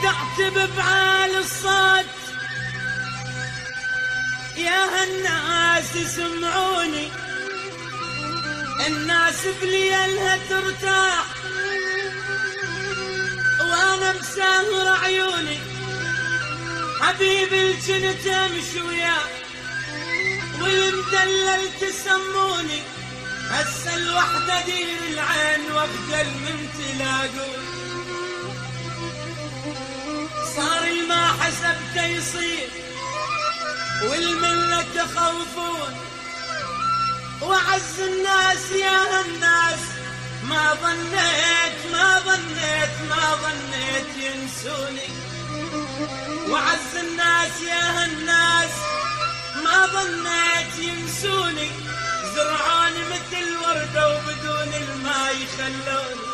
اعتب بعال الصوت يا هالناس سمعوني، الناس بليلها ترتاح وانا مسهر عيوني، حبيبي الجنت امشي وياه والمدلل تسموني، هسه الوحدة دير العين واخجل من تلاقوني، صار الما حسبته يصير والملة تخوفون، وعز الناس يا هالناس ما ظنيت ينسوني، وعز الناس يا هالناس ما ظنيت ينسوني، زرعوني مثل وردة وبدون الماء يخلوني.